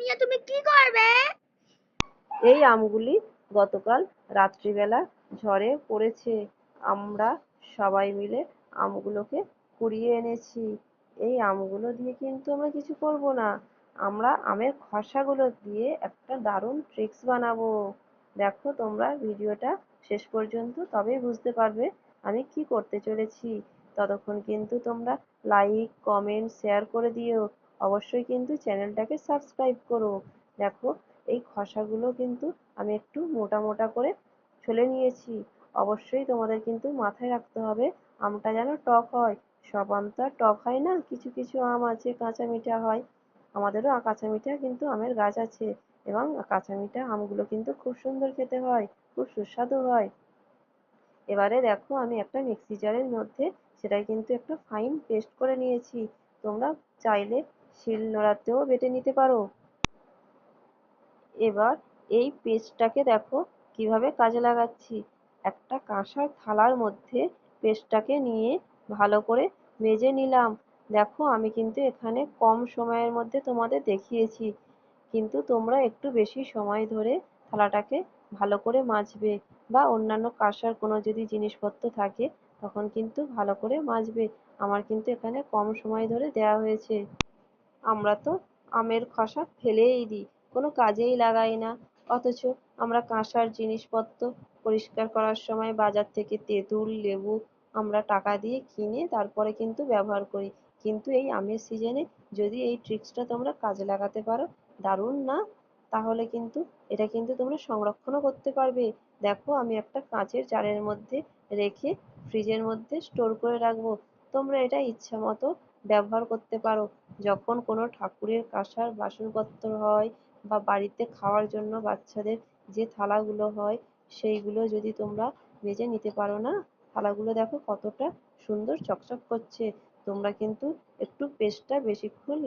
নিয়ে তুমি কি করবে? এই আমগুলি গতকাল রাত্রিবেলা ঝড়ে পড়েছে। আমরা সবাই মিলে আমগুলোকে কুড়িয়ে এনেছি। এই আমগুলো দিয়ে কিন্তু আমরা কিছু করব না, আমরা আমের খোসাগুলো দিয়ে একটা দারুণ ট্রিক্স বানাবো। দেখো তোমরা ভিডিওটা শেষ পর্যন্ত, তবেই বুঝতে পারবে আমি কি করতে চলেছি। ততক্ষণ কিন্তু তোমরা লাইক কমেন্ট শেয়ার করে দিও। অবশ্যই কিন্তু চ্যানেলটাকে সাবস্ক্রাইব করো। দেখো এই খসাগুলো কিন্তু আমি একটু মোটা মোটা করে ছুলে নিয়েছি। অবশ্যই তোমাদের কিন্তু মাথায় রাখতে হবে আমটা যেন টক হয়। সব আম তো আর টক হয় না, কিছু কিছু আম আছে কাঁচা মিঠা হয়। আমাদেরও কাঁচা মিঠা কিন্তু আমের গাছ আছে, এবং কাঁচা মিঠা আমগুলো কিন্তু খুব সুন্দর খেতে হয়, খুব সুস্বাদু হয়। এবারে দেখো আমি একটা মিক্সি জারের মধ্যে সেটাই কিন্তু একটা ফাইন পেস্ট করে নিয়েছি। তোমরা চাইলে শিল নোড়াতেও বেটে নিতে পারো। এবার এই পেস্টটাকে দেখো কিভাবে কাজে লাগাচ্ছি। একটা কাঁসার থালার মধ্যে পেস্টটাকে নিয়ে ভালো করে মেজে নিলাম। দেখো আমি কিন্তু এখানে কম সময়ের মধ্যে তোমাদের দেখিয়েছি, কিন্তু তোমরা একটু বেশি সময় ধরে থালাটাকে ভালো করে মাজবে, বা অন্যান্য কাঁসার কোনো যদি জিনিসপত্র থাকে তখন কিন্তু ভালো করে মাজবে। আমার কিন্তু এখানে কম সময় ধরে দেওয়া হয়েছে। আমরা তো আমের খোসা ফেলেই দিই, কোনো কাজেই লাগাই না। অথচ আমরা কাঁসার জিনিসপত্র পরিষ্কার করার সময় বাজার থেকে তেঁতুল লেবু আমরা টাকা দিয়ে কিনে তারপরে কিন্তু ব্যবহার করি। কিন্তু এই আমের সিজনে যদি এই ট্রিক্সটা তোমরা কাজে লাগাতে পারো, দারুণ না? তাহলে কিন্তু এটা কিন্তু তোমরা সংরক্ষণও করতে পারবে। দেখো আমি একটা কাঁচের জারের মধ্যে রেখে ফ্রিজের মধ্যে স্টোর করে রাখবো। তোমরা এটা ইচ্ছা মতো ব্যবহার করতে পারো। যখন কোনো ঠাকুরের কাঁসার বাসনপত্র হয়, বা বাড়িতে খাওয়ার জন্য বাচ্চাদের যে থালাগুলো হয়, সেইগুলো যদি তোমরা মেজে নিতে পারো না, থালাগুলো দেখো কতটা সুন্দর চকচক করছে। তোমরা কিন্তু একটু পেস্টটা বেশিক্ষণ